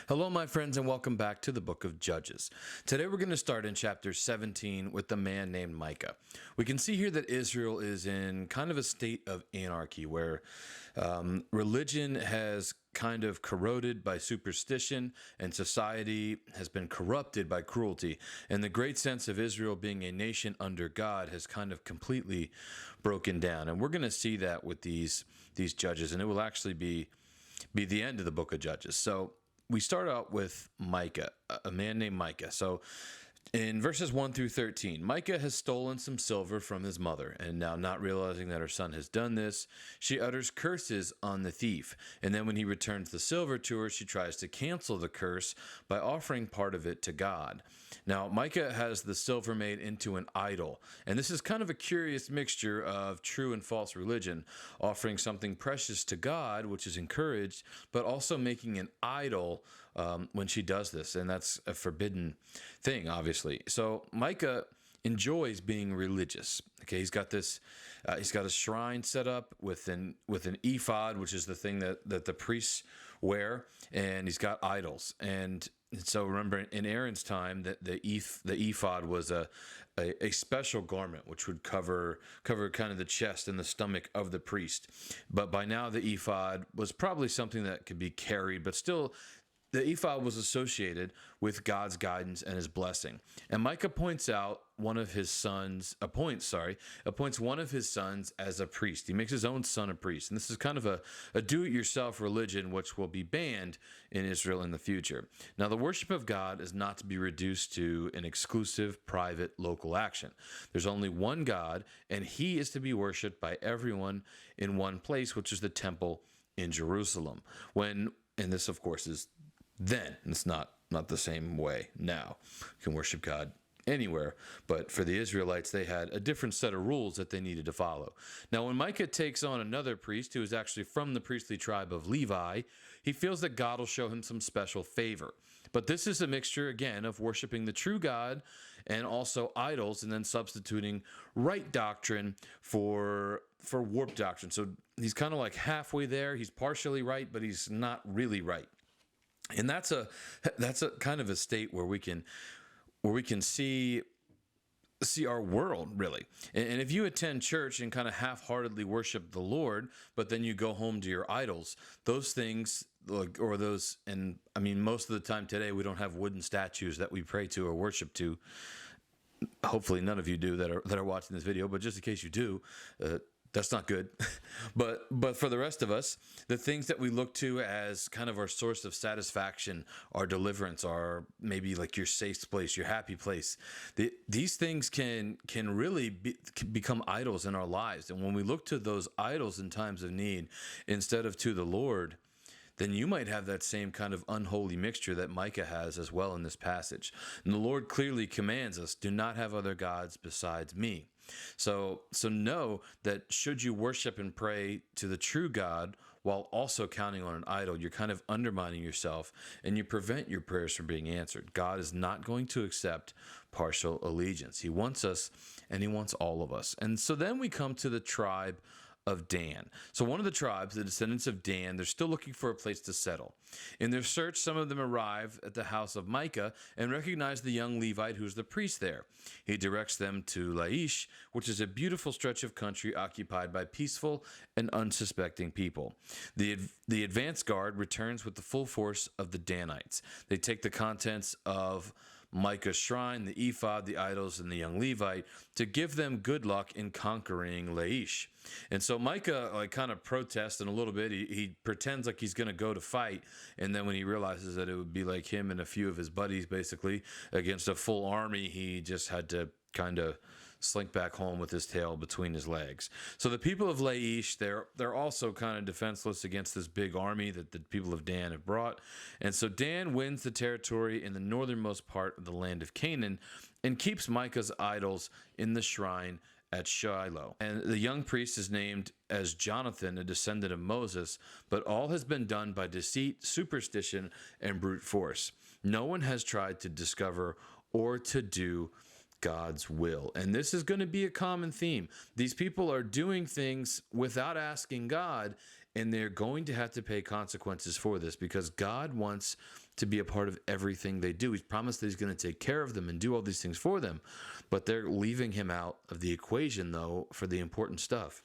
Hello, my friends, and welcome back to the book of Judges. Today we're going to start in chapter 17 with the man named Micah. We can see here that Israel is in kind of a state of anarchy where religion has kind of corroded by superstition and society has been corrupted by cruelty. And the great sense of Israel being a nation under God has kind of completely broken down. And we're going to see that with these judges, and it will actually be the end of the book of Judges. So we start out with Micah, a man named Micah. So in verses 1 through 13, Micah has stolen some silver from his mother, and now not realizing that her son has done this, she utters curses on the thief. And then when he returns the silver to her, she tries to cancel the curse by offering part of it to God. Now, Micah has the silver made into an idol, and this is kind of a curious mixture of true and false religion, offering something precious to God, which is encouraged, but also making an idol when she does this, and that's a forbidden thing, obviously. So Micah enjoys being religious. Okay, he's got this. He's got a shrine set up with an ephod, which is the thing that the priests wear, and he's got idols. And so remember, in Aaron's time, that the ephod was a special garment which would cover kind of the chest and the stomach of the priest. But by now, the ephod was probably something that could be carried, but still, the ephod was associated with God's guidance and his blessing. And Micah appoints one of his sons as a priest. He makes his own son a priest. And this is kind of a do-it-yourself religion which will be banned in Israel in the future. Now, the worship of God is not to be reduced to an exclusive, private, local action. There's only one God, and he is to be worshiped by everyone in one place, which is the temple in Jerusalem. And this, of course, is then. It's not the same way now. You can worship God anywhere, but for the Israelites, they had a different set of rules that they needed to follow. Now, when Micah takes on another priest who is actually from the priestly tribe of Levi, he feels that God will show him some special favor. But this is a mixture, again, of worshiping the true God and also idols, and then substituting right doctrine for warped doctrine. So he's kind of like halfway there. He's partially right, but he's not really right. And that's a kind of a state where we can see our world, really. And if you attend church and kind of half-heartedly worship the Lord, but then you go home to your idols, those things, and I mean, most of the time today, we don't have wooden statues that we pray to or worship to. Hopefully none of you do that are watching this video, but just in case you do, that's not good. But for the rest of us, the things that we look to as kind of our source of satisfaction, our deliverance, our maybe like your safe place, your happy place, these things can really become idols in our lives. And when we look to those idols in times of need instead of to the Lord, then you might have that same kind of unholy mixture that Micah has as well in this passage. And the Lord clearly commands us, do not have other gods besides me. So know that should you worship and pray to the true God while also counting on an idol, you're kind of undermining yourself and you prevent your prayers from being answered. God is not going to accept partial allegiance. He wants us, and he wants all of us. And so then we come to the tribe of Dan. So one of the tribes, the descendants of Dan, they're still looking for a place to settle. In their search, some of them arrive at the house of Micah and recognize the young Levite who's the priest there. He directs them to Laish, which is a beautiful stretch of country occupied by peaceful and unsuspecting people. The advance guard returns with the full force of the Danites. They take the contents of Micah's shrine, the ephod, the idols, and the young Levite to give them good luck in conquering Laish. And so Micah kind of protests in a little bit. He pretends like he's going to go to fight, and then when he realizes that it would be like him and a few of his buddies basically against a full army, he just had to kind of slink back home with his tail between his legs. So the people of Laish, they're also kind of defenseless against this big army that the people of Dan have brought. And so Dan wins the territory in the northernmost part of the land of Canaan and keeps Micah's idols in the shrine at Shiloh. And the young priest is named as Jonathan, a descendant of Moses, but all has been done by deceit, superstition, and brute force. No one has tried to discover or to do God's will. And this is going to be a common theme. These people are doing things without asking God, and they're going to have to pay consequences for this because God wants to be a part of everything they do. He's promised that he's going to take care of them and do all these things for them, but they're leaving him out of the equation, though, for the important stuff.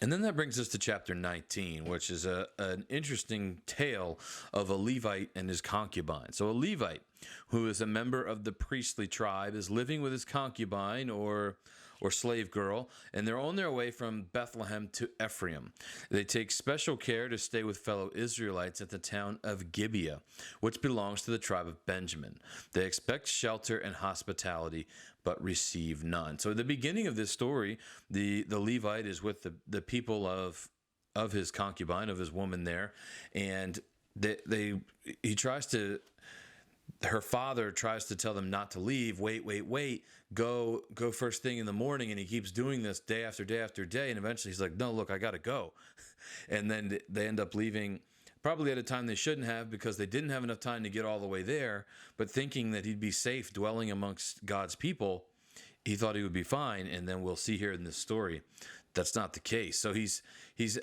And then that brings us to chapter 19, which is an interesting tale of a Levite and his concubine. So a Levite, who is a member of the priestly tribe, is living with his concubine or slave girl, and they're on their way from Bethlehem to Ephraim. They take special care to stay with fellow Israelites at the town of Gibeah, which belongs to the tribe of Benjamin. They expect shelter and hospitality, but receive none. So at the beginning of this story, the Levite is with the people of his concubine, of his woman there, and her father tries to tell them not to leave. Wait. Go first thing in the morning. And he keeps doing this day after day after day. And eventually he's like, no, look, I got to go. And then they end up leaving probably at a time they shouldn't have, because they didn't have enough time to get all the way there. But thinking that he'd be safe dwelling amongst God's people, he thought he would be fine. And then we'll see here in this story, that's not the case. So he's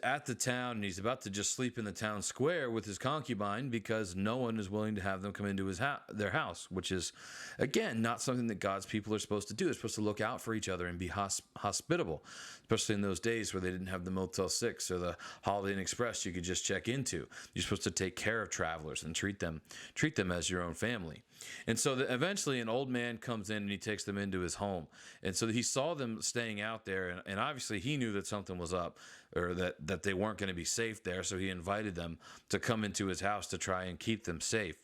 at the town, and he's about to just sleep in the town square with his concubine, because no one is willing to have them come into their house, which is, again, not something that God's people are supposed to do. They're supposed to look out for each other and be hospitable, especially in those days where they didn't have the Motel 6 or the Holiday Inn Express you could just check into. You're supposed to take care of travelers and treat them as your own family. And so eventually an old man comes in and he takes them into his home. And so he saw them staying out there, and obviously he knew that something was up, or that they weren't going to be safe there. So he invited them to come into his house to try and keep them safe.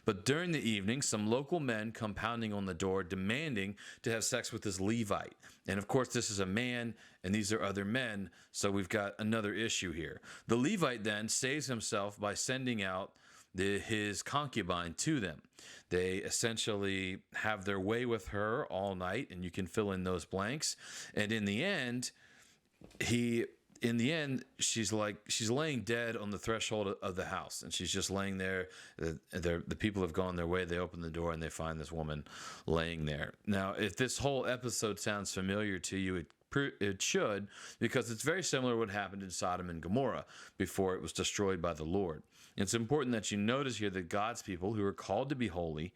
But during the evening, some local men come pounding on the door, demanding to have sex with this Levite. And of course, this is a man, and these are other men, so we've got another issue here. The Levite then saves himself by sending out his concubine to them. They essentially have their way with her all night, and you can fill in those blanks. And in the end, she's laying dead on the threshold of the house, and she's just laying there. The people have gone their way. They open the door and they find this woman laying there. Now, if this whole episode sounds familiar to you, it should, because it's very similar to what happened in Sodom and Gomorrah before it was destroyed by the Lord. It's important that you notice here that God's people, who are called to be holy,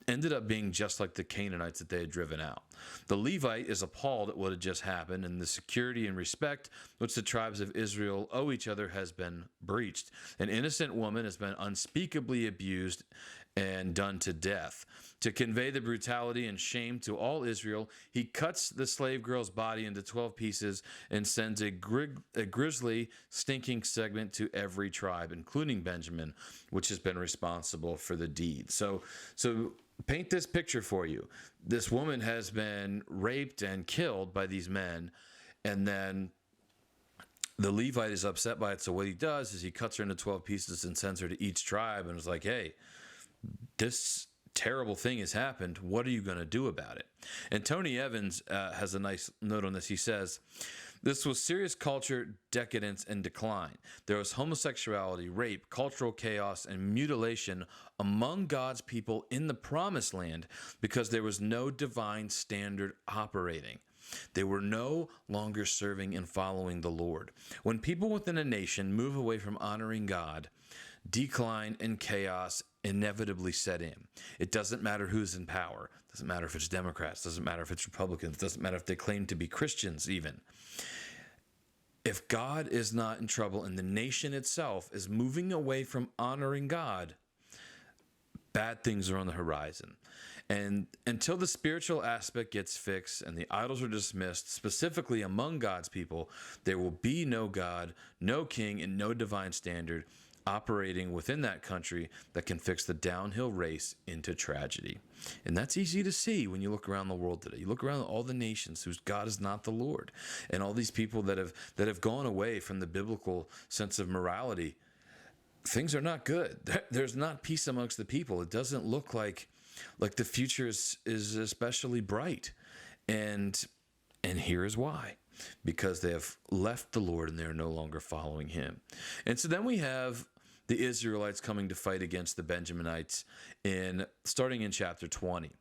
ended up being just like the Canaanites that they had driven out. The Levite is appalled at what had just happened, and the security and respect which the tribes of Israel owe each other has been breached. An innocent woman has been unspeakably abused and done to death. To convey the brutality and shame to all Israel, he cuts the slave girl's body into 12 pieces and sends a grisly, stinking segment to every tribe, including Benjamin, which has been responsible for the deed. So paint this picture for you. This woman has been raped and killed by these men, and then the Levite is upset by it. So what he does is he cuts her into 12 pieces and sends her to each tribe, and is like, hey, this terrible thing has happened. What are you going to do about it? And Tony Evans has a nice note on this. He says, this was serious culture, decadence, and decline. There was homosexuality, rape, cultural chaos, and mutilation among God's people in the promised land because there was no divine standard operating. They were no longer serving and following the Lord. When people within a nation move away from honoring God, decline and chaos inevitably set in. It doesn't matter who's in power. It doesn't matter if it's Democrats. It doesn't matter if it's Republicans. It doesn't matter if they claim to be Christians even. If God is not in trouble and the nation itself is moving away from honoring God, bad things are on the horizon. And until the spiritual aspect gets fixed and the idols are dismissed, specifically among God's people, there will be no God, no king, and no divine standard operating within that country that can fix the downhill race into tragedy. And that's easy to see when you look around the world today. You look around all the nations whose God is not the Lord, and all these people that have gone away from the biblical sense of morality. Things are not good. There's not peace amongst the people. It doesn't look like the future is especially bright. And here is why. Because they have left the Lord and they are no longer following him. And so then we have the Israelites coming to fight against the Benjaminites starting in chapter 20.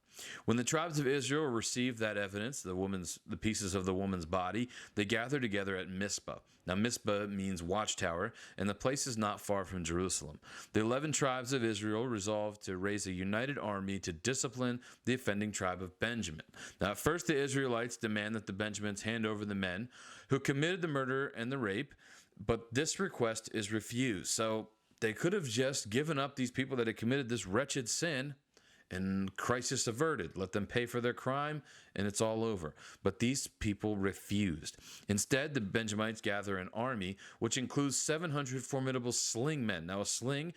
When the tribes of Israel received that evidence, the pieces of the woman's body, they gathered together at Mizpah. Now, Mizpah means watchtower, and the place is not far from Jerusalem. The 11 tribes of Israel resolved to raise a united army to discipline the offending tribe of Benjamin. Now, at first, the Israelites demand that the Benjamins hand over the men who committed the murder and the rape, but this request is refused. So they could have just given up these people that had committed this wretched sin and crisis averted. Let them pay for their crime and it's all over. But these people refused. Instead, the Benjamites gather an army, which includes 700 formidable sling men. Now, a sling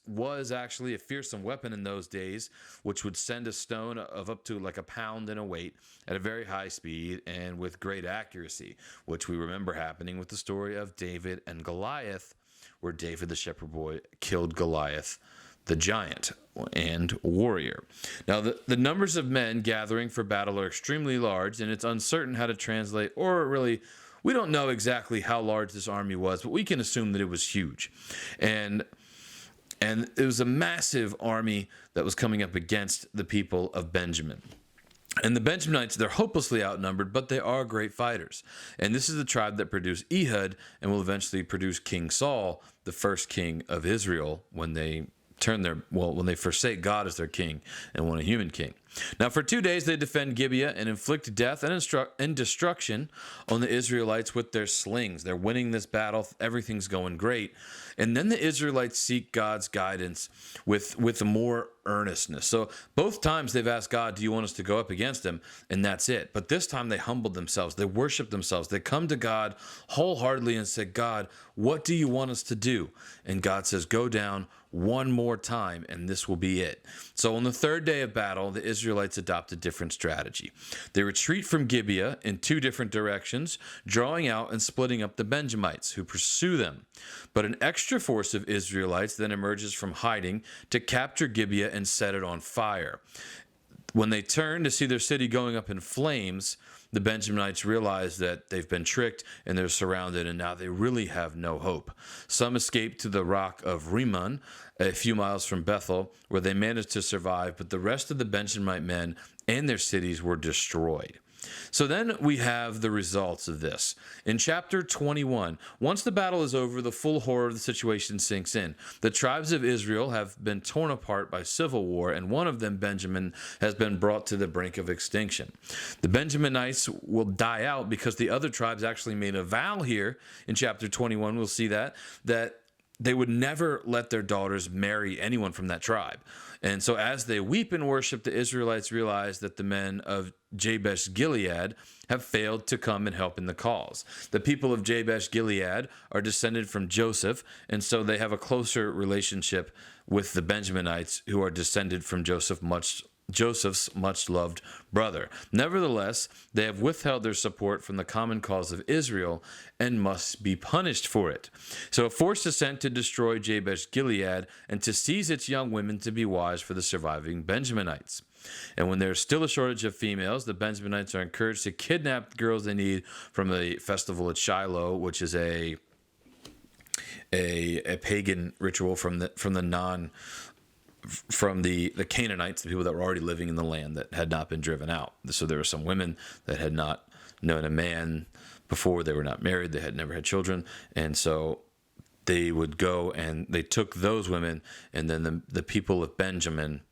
was actually a fearsome weapon in those days, which would send a stone of up to like a pound in a weight at a very high speed and with great accuracy, which we remember happening with the story of David and Goliath, where David the shepherd boy killed Goliath the giant and warrior. Now, the numbers of men gathering for battle are extremely large, and it's uncertain how to translate, or really, we don't know exactly how large this army was, but we can assume that it was huge. And it was a massive army that was coming up against the people of Benjamin. And the Benjaminites, they're hopelessly outnumbered, but they are great fighters. And this is the tribe that produced Ehud and will eventually produce King Saul, the first king of Israel, when they forsake God as their king and want a human king. Now, for 2 days, they defend Gibeah and inflict death and destruction on the Israelites with their slings. They're winning this battle. Everything's going great. And then the Israelites seek God's guidance with more earnestness. So both times they've asked God, do you want us to go up against them? And that's it. But this time they humbled themselves. They worship themselves. They come to God wholeheartedly and say, God, what do you want us to do? And God says, go down one more time, and this will be it. So on the third day of battle, the Israelites adopt a different strategy. They retreat from Gibeah in 2 different directions, drawing out and splitting up the Benjamites, who pursue them. But an extra force of Israelites then emerges from hiding to capture Gibeah and set it on fire. When they turn to see their city going up in flames, the Benjaminites realize that they've been tricked and they're surrounded, and now they really have no hope. Some escape to the rock of Rimmon, a few miles from Bethel, where they managed to survive, but the rest of the Benjamite men and their cities were destroyed. So then we have the results of this. In chapter 21, once the battle is over, the full horror of the situation sinks in. The tribes of Israel have been torn apart by civil war, and one of them, Benjamin, has been brought to the brink of extinction. The Benjaminites will die out because the other tribes actually made a vow here. In chapter 21, we'll see that they would never let their daughters marry anyone from that tribe. And so as they weep and worship, the Israelites realize that the men of Jabesh Gilead have failed to come and help in the cause. The people of Jabesh Gilead are descended from Joseph, and so they have a closer relationship with the Benjaminites, who are descended from Joseph's much-loved brother. Nevertheless, they have withheld their support from the common cause of Israel and must be punished for it. So a force is sent to destroy Jabesh Gilead and to seize its young women to be wives for the surviving Benjaminites. And when there's still a shortage of females, the Benjaminites are encouraged to kidnap the girls they need from the festival at Shiloh, which is a pagan ritual from the Canaanites, the people that were already living in the land that had not been driven out. So there were some women that had not known a man before. They were not married. They had never had children. And so they would go and they took those women, and then the people of Benjamin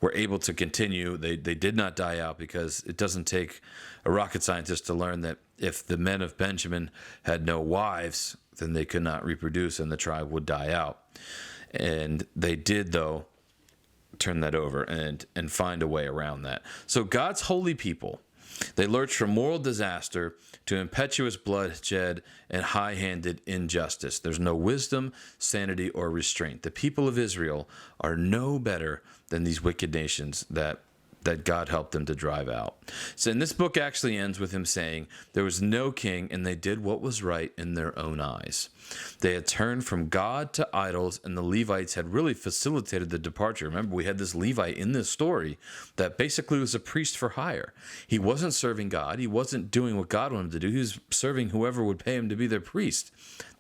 were able to continue. They did not die out, because it doesn't take a rocket scientist to learn that if the men of Benjamin had no wives, then they could not reproduce and the tribe would die out. And they did, though, turn that over and find a way around that. So God's holy people, they lurch from moral disaster to impetuous bloodshed and high-handed injustice. There's no wisdom, sanity, or restraint. The people of Israel are no better than these wicked nations that God helped them to drive out. So, and this book actually ends with him saying, there was no king, and they did what was right in their own eyes. They had turned from God to idols, and the Levites had really facilitated the departure. Remember, we had this Levite in this story that basically was a priest for hire. He wasn't serving God. He wasn't doing what God wanted him to do. He was serving whoever would pay him to be their priest.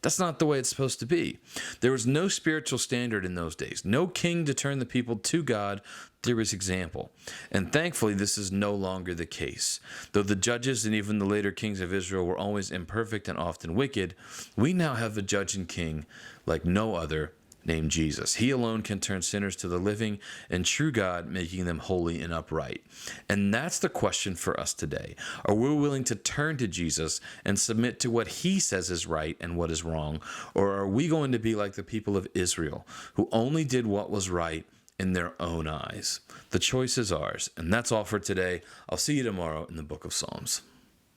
That's not the way it's supposed to be. There was no spiritual standard in those days, no king to turn the people to God through his example. And thankfully, this is no longer the case. Though the judges and even the later kings of Israel were always imperfect and often wicked, we now have a judge and king like no other, named Jesus. He alone can turn sinners to the living and true God, making them holy and upright. And that's the question for us today. Are we willing to turn to Jesus and submit to what he says is right and what is wrong? Or are we going to be like the people of Israel, who only did what was right in their own eyes? The choice is ours. And that's all for today. I'll see you tomorrow in the book of Psalms.